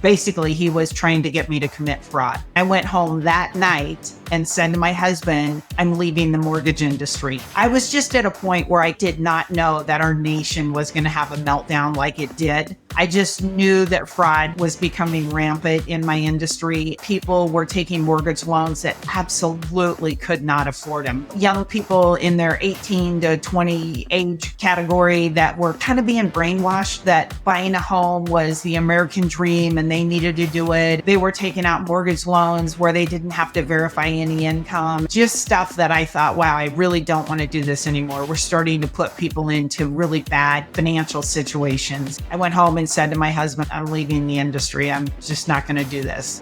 Basically, he was trying to get me to commit fraud. I went home that night and said to my husband, I'm leaving the mortgage industry. I was just at a point where I did not know that our nation was going to have a meltdown like it did. I just knew that fraud was becoming rampant in my industry. People were taking mortgage loans that absolutely could not afford them. Young people in their 18 to 20 age category that were kind of being brainwashed that buying a home was the American dream and they needed to do it. They were taking out mortgage loans where they didn't have to verify any income. Just stuff that I thought, wow, I really don't want to do this anymore. We're starting to put people into really bad financial situations. I went home and said to my husband, I'm leaving the industry. I'm just not going to do this.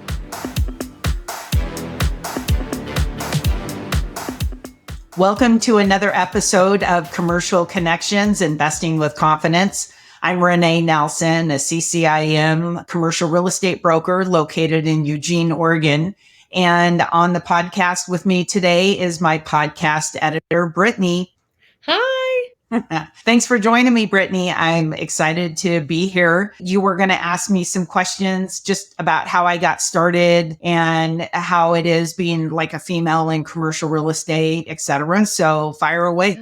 Welcome to another episode of Commercial Connections, Investing with Confidence. I'm Rene Nelson, a CCIM commercial real estate broker located in Eugene, Oregon. And on the podcast with me today is my podcast editor, Brittany. Hi. Thanks for joining me, Brittany. I'm excited to be here. You were going to ask me some questions just about how I got started and how it is being like a female in commercial real estate, et cetera. So fire away.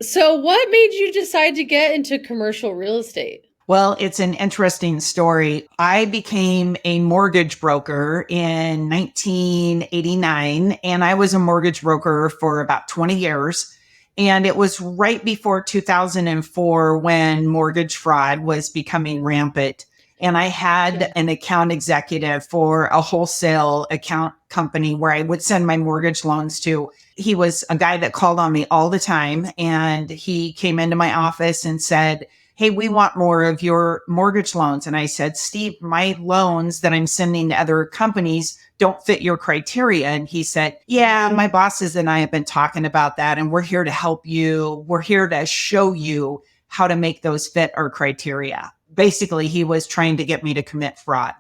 So what made you decide to get into commercial real estate? Well, it's an interesting story. I became a mortgage broker in 1989, and I was a mortgage broker for about 20 years. And it was right before 2004 when mortgage fraud was becoming rampant. And I had an account executive for a wholesale account company where I would send my mortgage loans to. He was a guy that called on me all the time. And he came into my office and said, hey, we want more of your mortgage loans. And I said, Steve, my loans that I'm sending to other companies don't fit your criteria. And he said, yeah, my bosses and I have been talking about that. And we're here to help you. We're here to show you how to make those fit our criteria. Basically, he was trying to get me to commit fraud.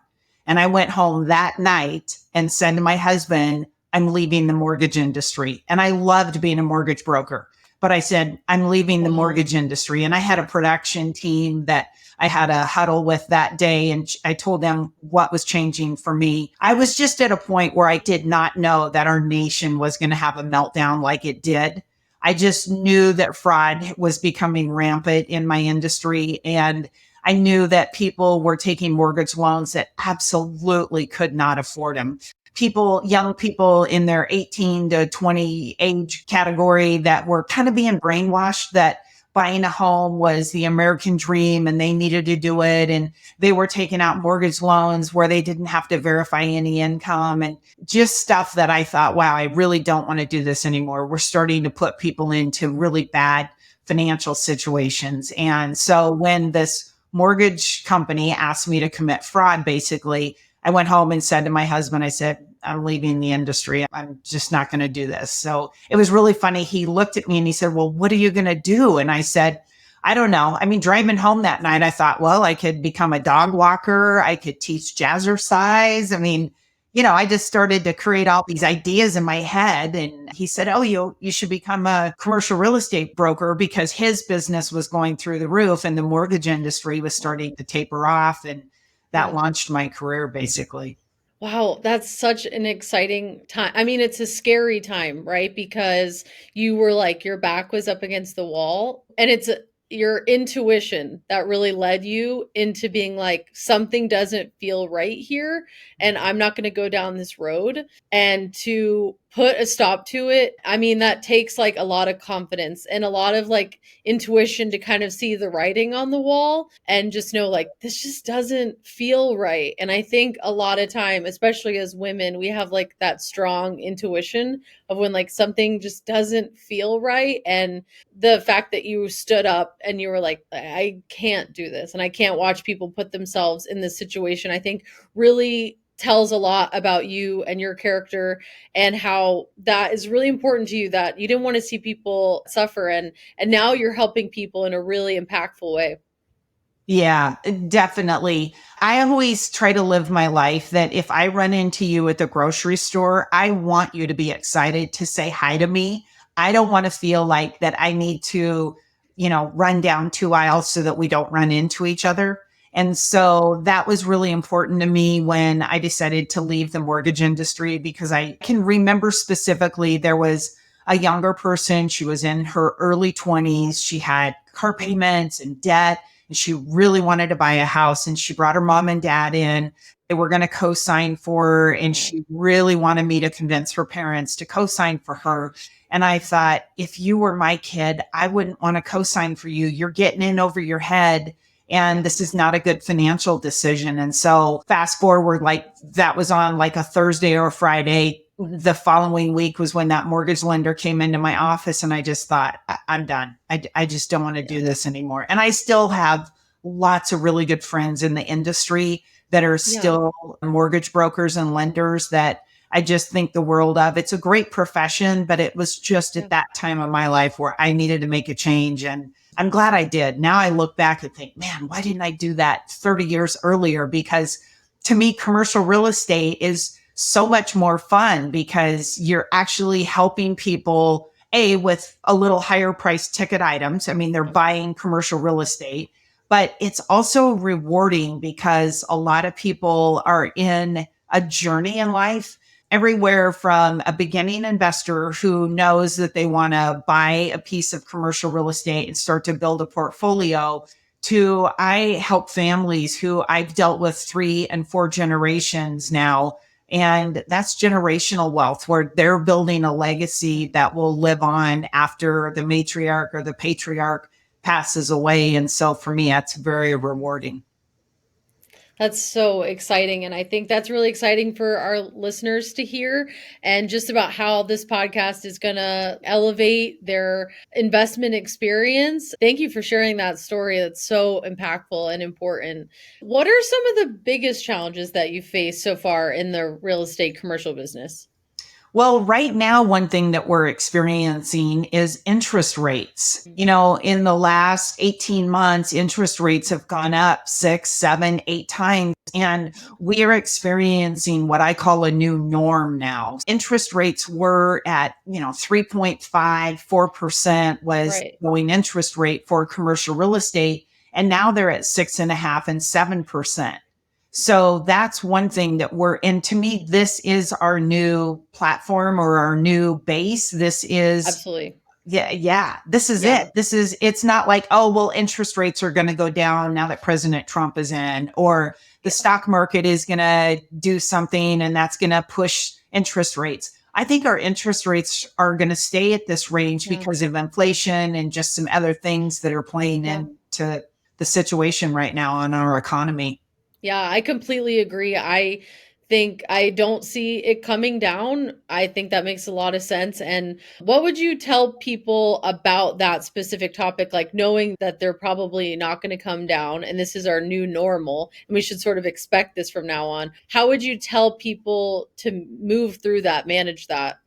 And I went home that night and said to my husband, I'm leaving the mortgage industry. And I loved being a mortgage broker. But I said, I'm leaving the mortgage industry. And I had a production team that I had a huddle with that day. And I told them what was changing for me. I was just at a point where I did not know that our nation was going to have a meltdown like it did. I just knew that fraud was becoming rampant in my industry. And I knew that people were taking mortgage loans that absolutely could not afford them. Young people in their 18 to 20 age category that were kind of being brainwashed that buying a home was the American dream and they needed to do it. And they were taking out mortgage loans where they didn't have to verify any income and just stuff that I thought, wow, I really don't want to do this anymore. We're starting to put people into really bad financial situations. And so when this mortgage company asked me to commit fraud, basically, I went home and said to my husband, I said, I'm leaving the industry. I'm just not going to do this. So it was really funny. He looked at me and he said, well, what are you going to do? And I said, I don't know. I mean, driving home that night, I thought, well, I could become a dog walker. I could teach jazzercise. I mean, I just started to create all these ideas in my head. And he said, oh, you should become a commercial real estate broker because his business was going through the roof and the mortgage industry was starting to taper off. And that launched my career, basically. Wow, that's such an exciting time. I mean, it's a scary time, right? Because you were like, your back was up against the wall and it's your intuition that really led you into being like, something doesn't feel right here and I'm not going to go down this road. And to put a stop to it, I mean, that takes like a lot of confidence and a lot of like intuition to kind of see the writing on the wall and just know like, this just doesn't feel right. And I think a lot of time, especially as women, we have like that strong intuition of when like something just doesn't feel right. And the fact that you stood up and you were like, I can't do this and I can't watch people put themselves in this situation, I think really tells a lot about you and your character and how that is really important to you, that you didn't want to see people suffer. And now you're helping people in a really impactful way. Yeah, definitely. I always try to live my life that if I run into you at the grocery store, I want you to be excited to say hi to me. I don't want to feel like that I need to, run down 2 aisles so that we don't run into each other. And so that was really important to me when I decided to leave the mortgage industry, because I can remember specifically there was a younger person. She was in her early 20s. She had car payments and debt, and she really wanted to buy a house. And she brought her mom and dad in. They were going to co-sign for her, and she really wanted me to convince her parents to co-sign for her. And I thought, if you were my kid, I wouldn't want to co-sign for you. You're getting in over your head, and this is not a good financial decision. And so fast forward, like that was on like a Thursday or a Friday. The following week was when that mortgage lender came into my office, and I just thought, I'm done. I just don't want to do this anymore. And I still have lots of really good friends in the industry that are still mortgage brokers and lenders that I just think the world of. It's a great profession, but it was just at that time of my life where I needed to make a change. And I'm glad I did. Now I look back and think, man, why didn't I do that 30 years earlier? Because to me, commercial real estate is so much more fun, because you're actually helping people, with a little higher price ticket items. I mean, they're buying commercial real estate, but it's also rewarding because a lot of people are in a journey in life, everywhere from a beginning investor who knows that they want to buy a piece of commercial real estate and start to build a portfolio, to I help families who I've dealt with 3 and 4 generations now. And that's generational wealth, where they're building a legacy that will live on after the matriarch or the patriarch passes away. And so for me, that's very rewarding. That's so exciting. And I think that's really exciting for our listeners to hear, and just about how this podcast is going to elevate their investment experience. Thank you for sharing that story. That's so impactful and important. What are some of the biggest challenges that you faced so far in the real estate commercial business? Well, right now, one thing that we're experiencing is interest rates. In the last 18 months, interest rates have gone up 6, 7, 8 times. And we are experiencing what I call a new norm now. Interest rates were at, 3.5, 4% was going interest rate for commercial real estate. And now they're at 6.5 and 7%. So that's one thing that and to me, this is our new platform or our new base. This is absolutely. Yeah. This is it. It's not like, oh, well, interest rates are going to go down now that President Trump is in, or the stock market is going to do something and that's going to push interest rates. I think our interest rates are going to stay at this range because of inflation and just some other things that are playing into the situation right now in our economy. Yeah, I completely agree. I think I don't see it coming down. I think that makes a lot of sense. And what would you tell people about that specific topic, like knowing that they're probably not going to come down and this is our new normal and we should sort of expect this from now on? How would you tell people to move through that, manage that?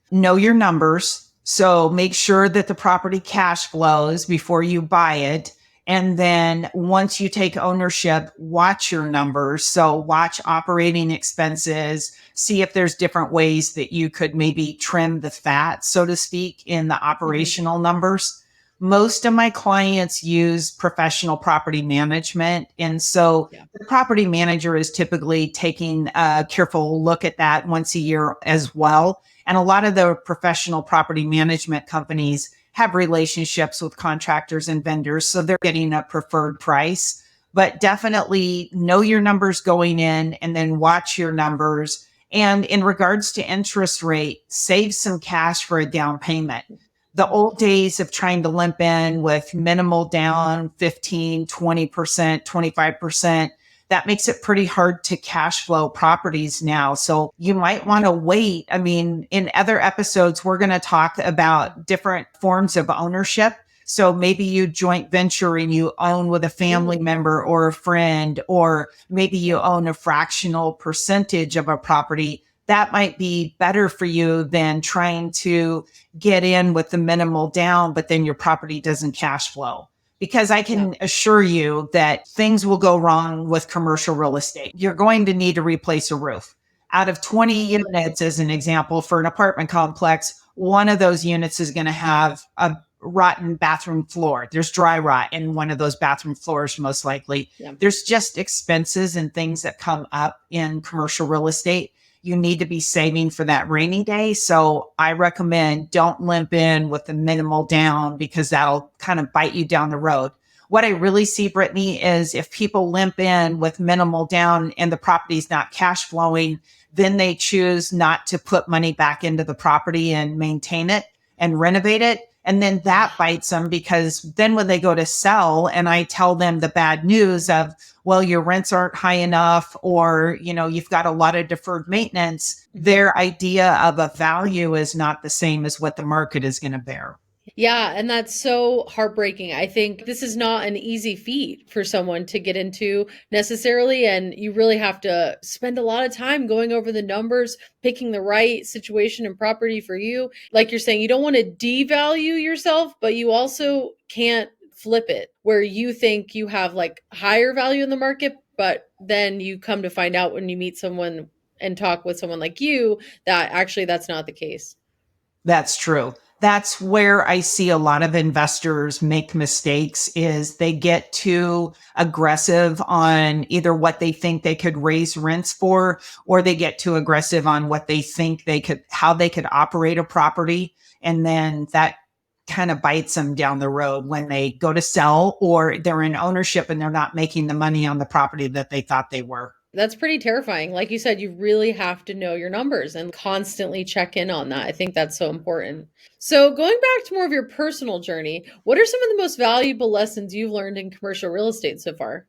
Know your numbers. So make sure that the property cash flows before you buy it. And then once you take ownership, watch your numbers. So watch operating expenses, see if there's different ways that you could maybe trim the fat, so to speak, in the operational numbers. Most of my clients use professional property management. And so the property manager is typically taking a careful look at that once a year as well. And a lot of the professional property management companies have relationships with contractors and vendors, so they're getting a preferred price. But definitely know your numbers going in and then watch your numbers. And in regards to interest rate, save some cash for a down payment. The old days of trying to limp in with minimal down, 15, 20%, 25%, that makes it pretty hard to cash flow properties now. So you might want to wait. I mean, in other episodes, we're going to talk about different forms of ownership. So maybe you joint venture and you own with a family member or a friend, or maybe you own a fractional percentage of a property. That might be better for you than trying to get in with the minimal down, but then your property doesn't cash flow. Because I can assure you that things will go wrong with commercial real estate. You're going to need to replace a roof. Out of 20 units, as an example, for an apartment complex, one of those units is going to have a rotten bathroom floor. There's dry rot in one of those bathroom floors, most likely. Yeah. There's just expenses and things that come up in commercial real estate. You need to be saving for that rainy day. So I recommend don't limp in with the minimal down because that'll kind of bite you down the road. What I really see, Brittany, is if people limp in with minimal down and the property's not cash flowing, then they choose not to put money back into the property and maintain it and renovate it. And then that bites them because then when they go to sell and I tell them the bad news of, well, your rents aren't high enough, or, you've got a lot of deferred maintenance, their idea of a value is not the same as what the market is going to bear. Yeah, and that's so heartbreaking. I think this is not an easy feat for someone to get into necessarily, and you really have to spend a lot of time going over the numbers, picking the right situation and property for you. Like you're saying, you don't want to devalue yourself, but you also can't flip it where you think you have like higher value in the market, but then you come to find out when you meet someone and talk with someone like you that actually that's not the case. That's true. That's where I see a lot of investors make mistakes is they get too aggressive on either what they think they could raise rents for, or they get too aggressive on what they think how they could operate a property. And then that kind of bites them down the road when they go to sell or they're in ownership and they're not making the money on the property that they thought they were. That's pretty terrifying. Like you said, you really have to know your numbers and constantly check in on that. I think that's so important. So, going back to more of your personal journey, what are some of the most valuable lessons you've learned in commercial real estate so far?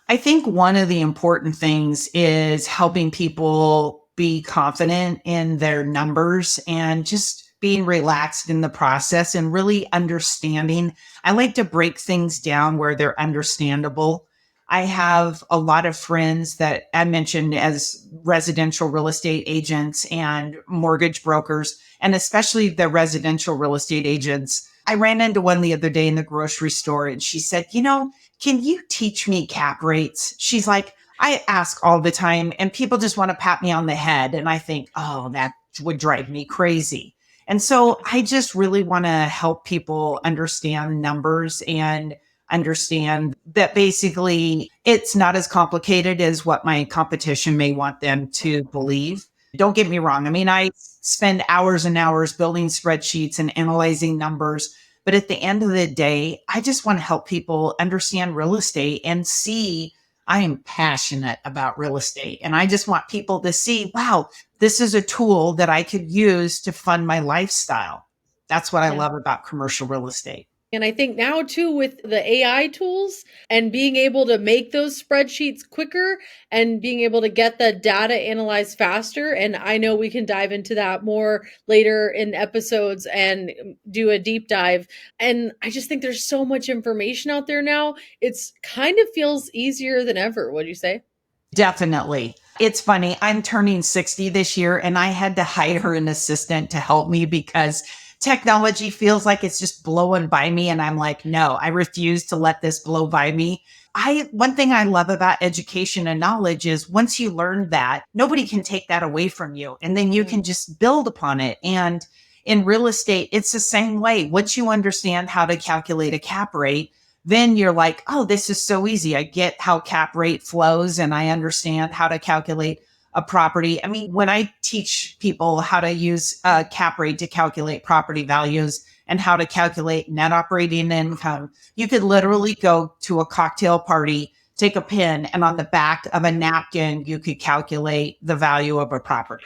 I think one of the important things is helping people be confident in their numbers and just being relaxed in the process and really understanding. I like to break things down where they're understandable. I have a lot of friends that I mentioned as residential real estate agents and mortgage brokers, and especially the residential real estate agents. I ran into one the other day in the grocery store and she said, can you teach me cap rates? She's like, I ask all the time and people just want to pat me on the head. And I think, oh, that would drive me crazy. And so I just really want to help people understand numbers and understand that basically it's not as complicated as what my competition may want them to believe. Don't get me wrong. I mean, I spend hours and hours building spreadsheets and analyzing numbers. But at the end of the day, I just want to help people understand real estate and see I am passionate about real estate. And I just want people to see, wow, this is a tool that I could use to fund my lifestyle. That's what I Yeah. love about commercial real estate. And I think now too with the AI tools and being able to make those spreadsheets quicker and being able to get the data analyzed faster. And I know we can dive into that more later in episodes and do a deep dive. And I just think there's so much information out there now. It's kind of feels easier than ever. What'd you say? Definitely. It's funny. I'm turning 60 this year and I had to hire an assistant to help me because technology feels like it's just blowing by me. And I'm like, no, I refuse to let this blow by me. One thing I love about education and knowledge is once you learn that, nobody can take that away from you. And then you Yeah. can just build upon it. And in real estate, it's the same way. Once you understand how to calculate a cap rate, then you're like, oh, this is so easy. I get how cap rate flows and I understand how to calculate a property. I mean, when I teach people how to use a cap rate to calculate property values and how to calculate net operating income, you could literally go to a cocktail party, take a pen, and on the back of a napkin, you could calculate the value of a property.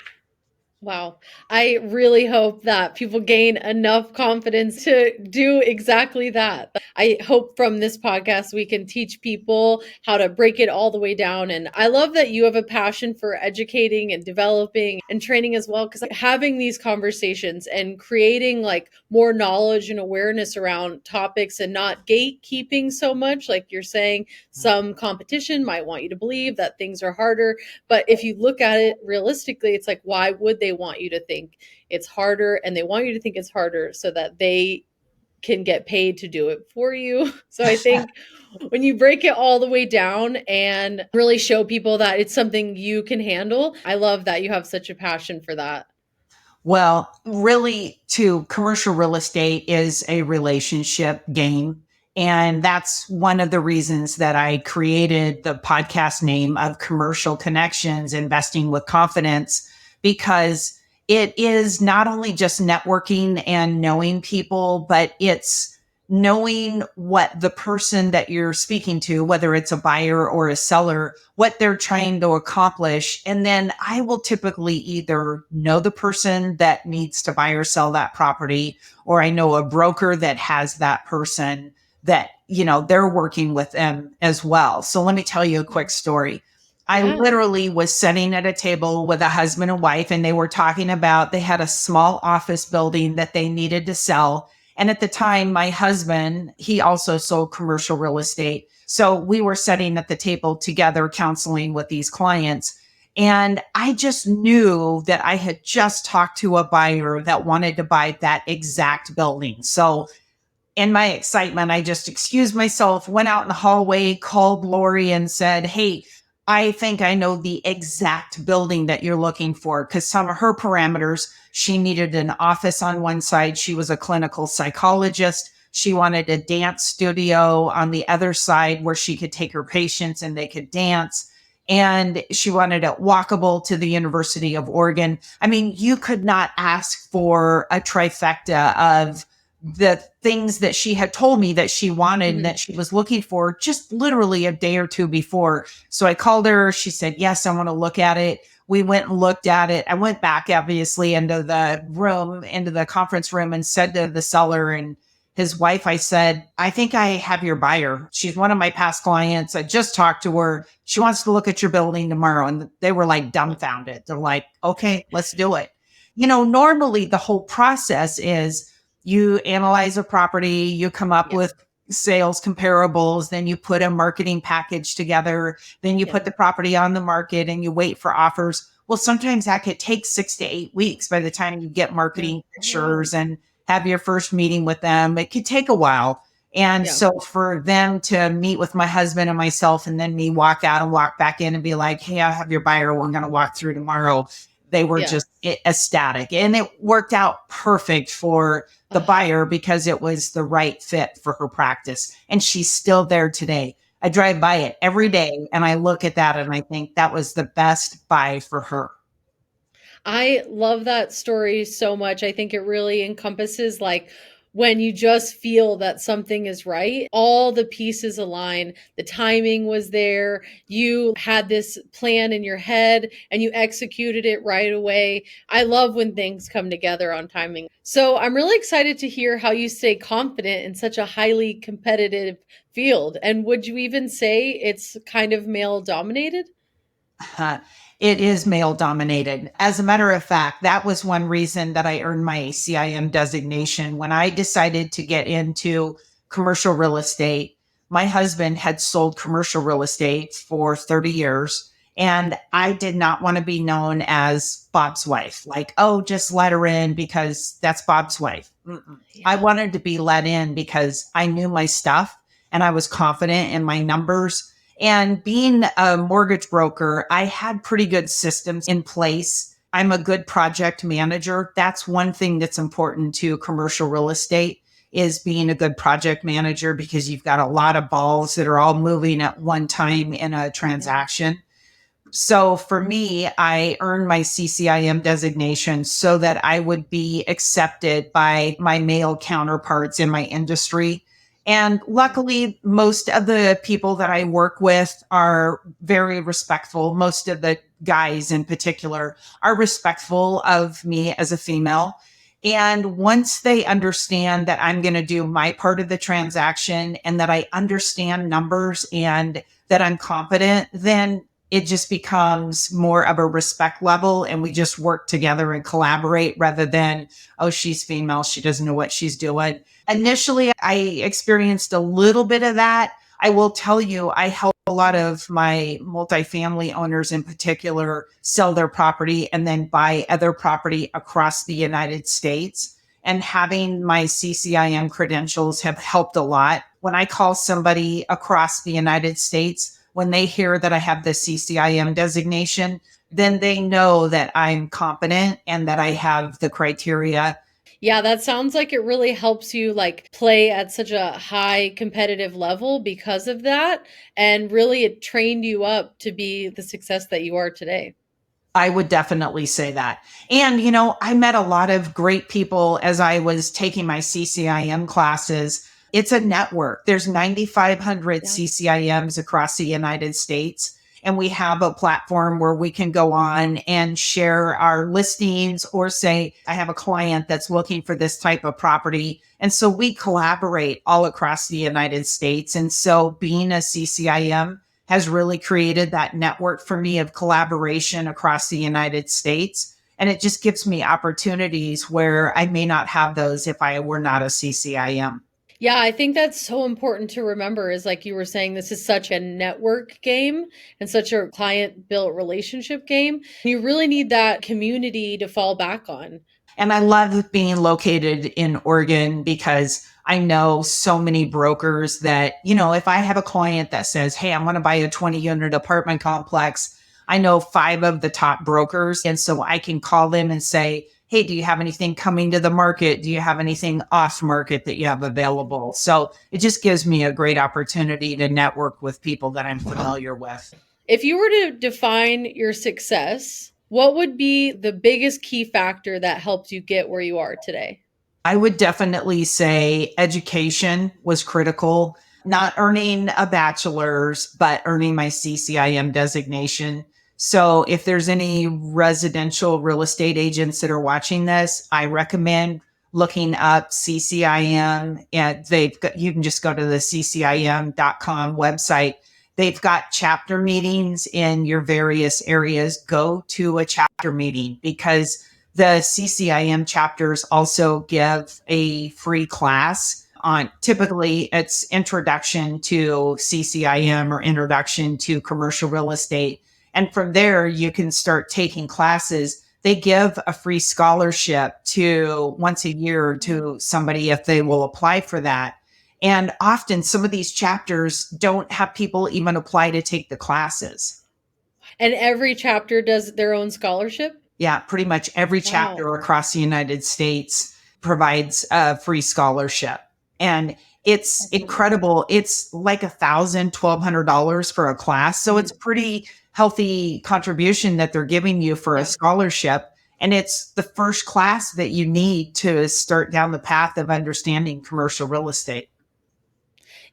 Wow. I really hope that people gain enough confidence to do exactly that. I hope from this podcast we can teach people how to break it all the way down. And I love that you have a passion for educating and developing and training as well, because having these conversations and creating like more knowledge and awareness around topics and not gatekeeping so much, like you're saying, some competition might want you to believe that things are harder. But if you look at it realistically, it's like, why would they want you to think it's harder? And they want you to think it's harder so that they can get paid to do it for you. So I think when you break it all the way down and really show people that it's something you can handle, I love that you have such a passion for that. Well, really, to commercial real estate is a relationship game. And that's one of the reasons that I created the podcast name of Commercial Connections Investing with Confidence, because it is not only just networking and knowing people, but it's knowing what the person that you're speaking to, whether it's a buyer or a seller, what they're trying to accomplish. And then I will typically either know the person that needs to buy or sell that property, or I know a broker that has that person that, they're working with them as well. So let me tell you a quick story. I Yeah. literally was sitting at a table with a husband and wife, and they were talking about they had a small office building that they needed to sell. And at the time, my husband, he also sold commercial real estate. So we were sitting at the table together, counseling with these clients. And I just knew that I had just talked to a buyer that wanted to buy that exact building. So in my excitement, I just excused myself, went out in the hallway, called Lori and said, "Hey, I think I know the exact building that you're looking for." Because some of her parameters, she needed an office on one side. She was a clinical psychologist. She wanted a dance studio on the other side where she could take her patients and they could dance. And she wanted it walkable to the University of Oregon. I mean, you could not ask for a trifecta of the things that she had told me that she wanted and Mhm. that she was looking for just literally a day or two before. So I called her. She said, "Yes, I want to look at it." We went and looked at it. I went back, obviously, into the room, into the conference room, and said to the seller and his wife, I said, "I think I have your buyer. She's one of my past clients. I just talked to her. She wants to look at your building tomorrow." And they were like dumbfounded. They're like, "Okay, let's do it." Normally the whole process is you analyze a property, you come up Yeah. with sales comparables, then you put a marketing package together, then you Yeah. put the property on the market and you wait for offers. Well, sometimes that could take 6 to 8 weeks by the time you get Yeah. marketing Oh, wow. pictures and have your first meeting with them. It could take a while. And Yeah. so for them to meet with my husband and myself and then me walk out and walk back in and be like, "Hey, I have your buyer. We're going to walk through tomorrow." They were Yeah. just ecstatic. And it worked out perfect for the Ugh, buyer because it was the right fit for her practice. And she's still there today. I drive by it every day and I look at that and I think that was the best buy for her. I love that story so much. I think it really encompasses like when you just feel that something is right, all the pieces align. The timing was there. You had this plan in your head and you executed it right away. I love when things come together on timing. So I'm really excited to hear how you stay confident in such a highly competitive field. And would you even say it's kind of male dominated? Uh, it is male dominated. As a matter of fact, that was one reason that I earned my CIM designation. When I decided to get into commercial real estate, my husband had sold commercial real estate for 30 years. And I did not want to be known as Bob's wife, like, "Oh, just let her in because that's Bob's wife." Mm-mm. I Yeah. wanted to be let in because I knew my stuff and I was confident in my numbers, and being a mortgage broker, I had pretty good systems in place. I'm a good project manager. That's one thing that's important to commercial real estate is being a good project manager because you've got a lot of balls that are all moving at one time in a Yeah. transaction. So for me, I earned my CCIM designation so that I would be accepted by my male counterparts in my industry. And luckily, most of the people that I work with are very respectful. Most of the guys in particular are respectful of me as a female. And once they understand that I'm going to do my part of the transaction and that I understand numbers and that I'm competent, then it just becomes more of a respect level and we just work together and collaborate rather than, "Oh, she's female, she doesn't know what she's doing." Initially, I experienced a little bit of that. I will tell you, I help a lot of my multifamily owners in particular sell their property and then buy other property across the United States. And having my CCIM credentials have helped a lot. When I call somebody across the United States, when they hear that I have the CCIM designation, then they know that I'm competent and that I have the criteria. Yeah, that sounds like it really helps you like play at such a high competitive level because of that. And really, it trained you up to be the success that you are today. I would definitely say that. And, you know, I met a lot of great people as I was taking my CCIM classes. It's a network. There's 9,500 Yeah. CCIMs across the United States. And we have a platform where we can go on and share our listings or say, I have a client that's looking for this type of property. And so we collaborate all across the United States. And so being a CCIM has really created that network for me of collaboration across the United States. And it just gives me opportunities where I may not have those if I were not a CCIM. Yeah, I think that's so important to remember is like you were saying, this is such a network game and such a client built relationship game. You really need that community to fall back on. And I love being located in Oregon because I know so many brokers that, you know, if I have a client that says, hey, I want to buy a 20-unit apartment complex, I know five of the top brokers. And so I can call them and say, hey, do you have anything coming to the market? Do you have anything off market that you have available? So it just gives me a great opportunity to network with people that I'm familiar with. If you were to define your success, what would be the biggest key factor that helped you get where you are today? I would definitely say education was critical, not earning a bachelor's, but earning my CCIM designation. So if there's any residential real estate agents that are watching this, I recommend looking up CCIM, and you can just go to the ccim.com website. They've got chapter meetings in your various areas. Go to a chapter meeting because the CCIM chapters also give a free class on, typically it's introduction to CCIM or introduction to commercial real estate. And from there, you can start taking classes. They give a free scholarship to once a year to somebody if they will apply for that. And often some of these chapters don't have people even apply to take the classes. And every chapter does their own scholarship? Yeah, pretty much every Wow. chapter across the United States provides a free scholarship. And it's incredible. It's like $1,200 for a class. So it's Mhm. pretty healthy contribution that they're giving you for a Yeah. scholarship. And it's the first class that you need to start down the path of understanding commercial real estate.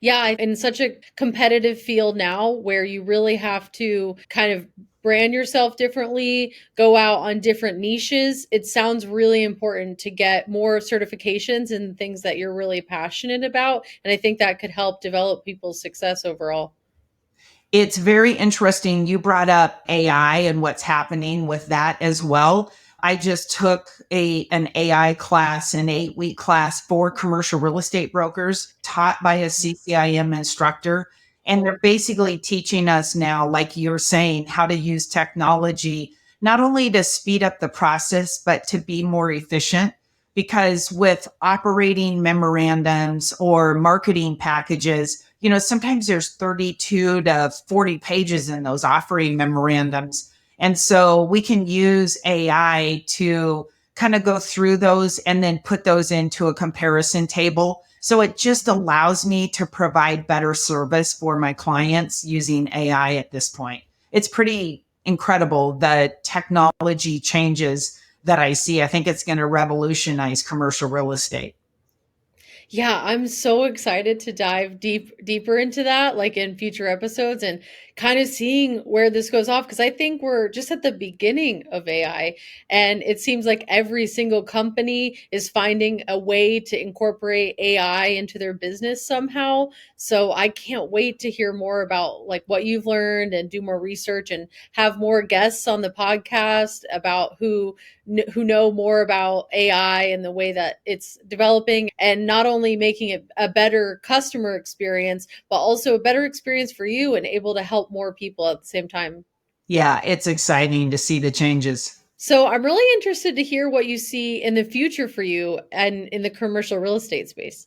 Yeah, in such a competitive field now where you really have to kind of brand yourself differently, go out on different niches, it sounds really important to get more certifications in things that you're really passionate about. And I think that could help develop people's success overall. It's very interesting. You brought up AI and what's happening with that as well. I just took an AI class, an 8-week class for commercial real estate brokers taught by a CCIM instructor. And they're basically teaching us now, like you're saying, how to use technology, not only to speed up the process, but to be more efficient. Because with operating memorandums or marketing packages, you know, sometimes there's 32 to 40 pages in those offering memorandums. And so we can use AI to kind of go through those and then put those into a comparison table. So it just allows me to provide better service for my clients using AI at this point. It's pretty incredible the technology changes that I see. I think it's going to revolutionize commercial real estate. Yeah, I'm so excited to dive deeper into that like in future episodes and kind of seeing where this goes off because I think we're just at the beginning of AI and it seems like every single company is finding a way to incorporate AI into their business somehow. So I can't wait to hear more about like what you've learned and do more research and have more guests on the podcast about who know more about AI and the way that it's developing and not only making it a better customer experience, but also a better experience for you and able to help more people at the same time. Yeah, it's exciting to see the changes. So I'm really interested to hear what you see in the future for you and in the commercial real estate space.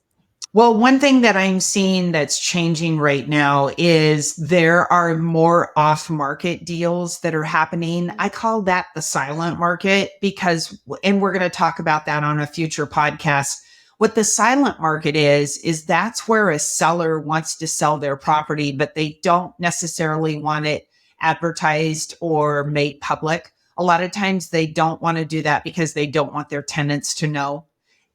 Well, one thing that I'm seeing that's changing right now is there are more off market deals that are happening. I call that the silent market because, and we're going to talk about that on a future podcast. What the silent market is that's where a seller wants to sell their property, but they don't necessarily want it advertised or made public. A lot of times they don't want to do that because they don't want their tenants to know,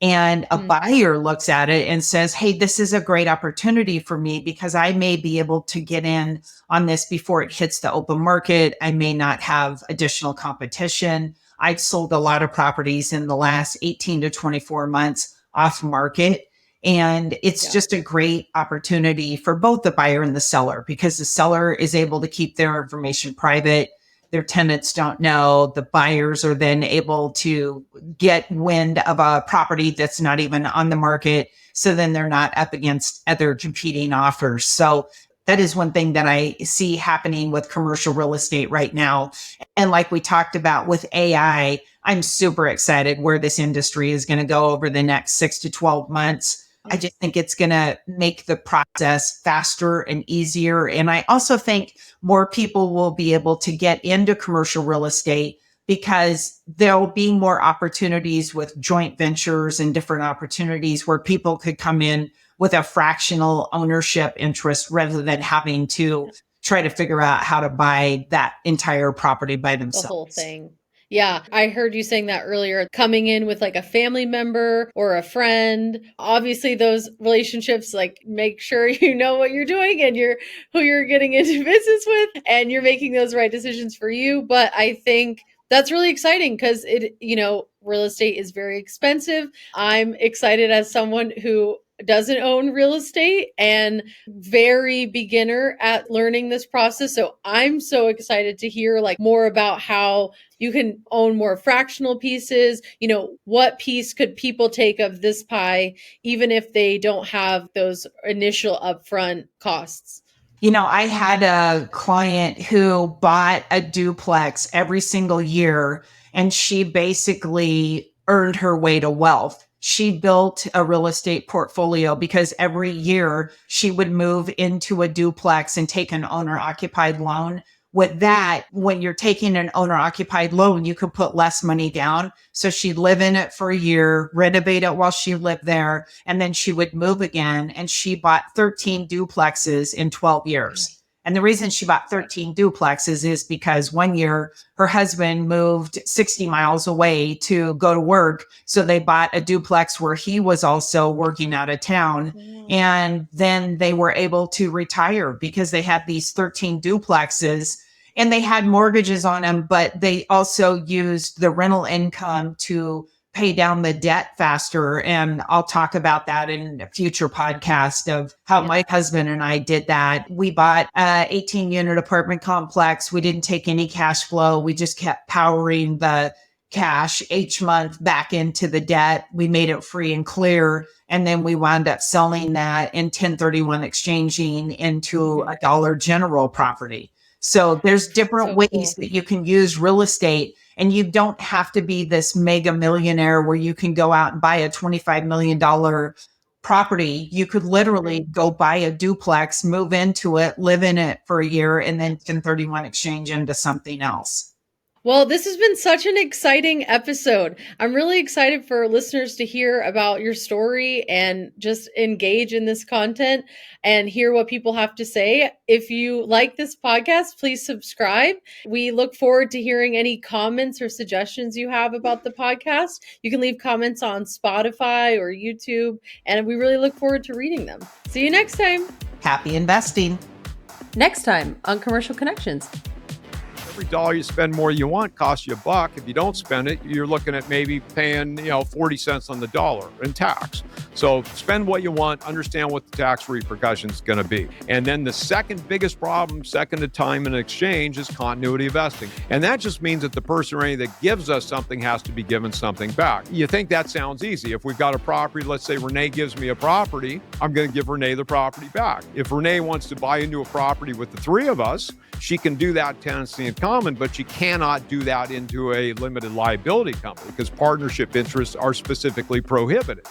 and a Mm. buyer looks at it and says, hey, this is a great opportunity for me because I may be able to get in on this before it hits the open market. I may not have additional competition. I've sold a lot of properties in the last 18 to 24 months off market. And it's Yeah. just a great opportunity for both the buyer and the seller because the seller is able to keep their information private. Their tenants don't know. The buyers are then able to get wind of a property that's not even on the market. So then they're not up against other competing offers. So that is one thing that I see happening with commercial real estate right now. And like we talked about with AI, I'm super excited where this industry is going to go over the next 6 to 12 months. I just think it's going to make the process faster and easier. And I also think more people will be able to get into commercial real estate because there'll be more opportunities with joint ventures and different opportunities where people could come in with a fractional ownership interest rather than having to try to figure out how to buy that entire property by The whole themselves. thing. Yeah, I heard you saying that earlier, coming in with like a family member or a friend. Obviously those relationships, like, make sure you know what you're doing and you're who you're getting into business with and you're making those right decisions for you. But I think that's really exciting because real estate is very expensive. I'm excited as someone who doesn't own real estate and very beginner at learning this process. So I'm so excited to hear like more about how you can own more fractional pieces. What piece could people take of this pie, even if they don't have those initial upfront costs? I had a client who bought a duplex every single year, and she basically earned her way to wealth. She built a real estate portfolio because every year she would move into a duplex and take an owner occupied loan. With that, when you're taking an owner occupied loan, you could put less money down. So she'd live in it for a year, renovate it while she lived there, and then she would move again. And she bought 13 duplexes in 12 years. And the reason she bought 13 duplexes is because one year her husband moved 60 miles away to go to work. So they bought a duplex where he was also working out of town. And then they were able to retire because they had these 13 duplexes and they had mortgages on them, but they also used the rental income to pay down the debt faster. And I'll talk about that in a future podcast of how my husband and I did that. We bought a 18 unit apartment complex. We didn't take any cash flow. We just kept powering the cash each month back into the debt. We made it free and clear. And then we wound up selling that and 1031 exchanging into a Dollar General property. So there's different So ways cool. that you can use real estate, and you don't have to be this mega millionaire where you can go out and buy a $25 million property. You could literally go buy a duplex, move into it, live in it for a year, and then 1031 exchange into something else. Well, this has been such an exciting episode. I'm really excited for listeners to hear about your story and just engage in this content and hear what people have to say. If you like this podcast, please subscribe. We look forward to hearing any comments or suggestions you have about the podcast. You can leave comments on Spotify or YouTube, and we really look forward to reading them. See you next time. Happy investing. Next time on Commercial Connections. Every dollar you spend more you want costs you $1. If you don't spend it, you're looking at maybe paying 40 cents on the dollar in tax. So spend what you want, understand what the tax repercussions is going to be. And then the second biggest problem, second to time in exchange, is continuity of vesting. And that just means that the person or anything that gives us something has to be given something back. You think that sounds easy. If we've got a property, let's say Rene gives me a property, I'm going to give Rene the property back. If Rene wants to buy into a property with the three of us, she can do that tenancy in common, but she cannot do that into a limited liability company because partnership interests are specifically prohibited.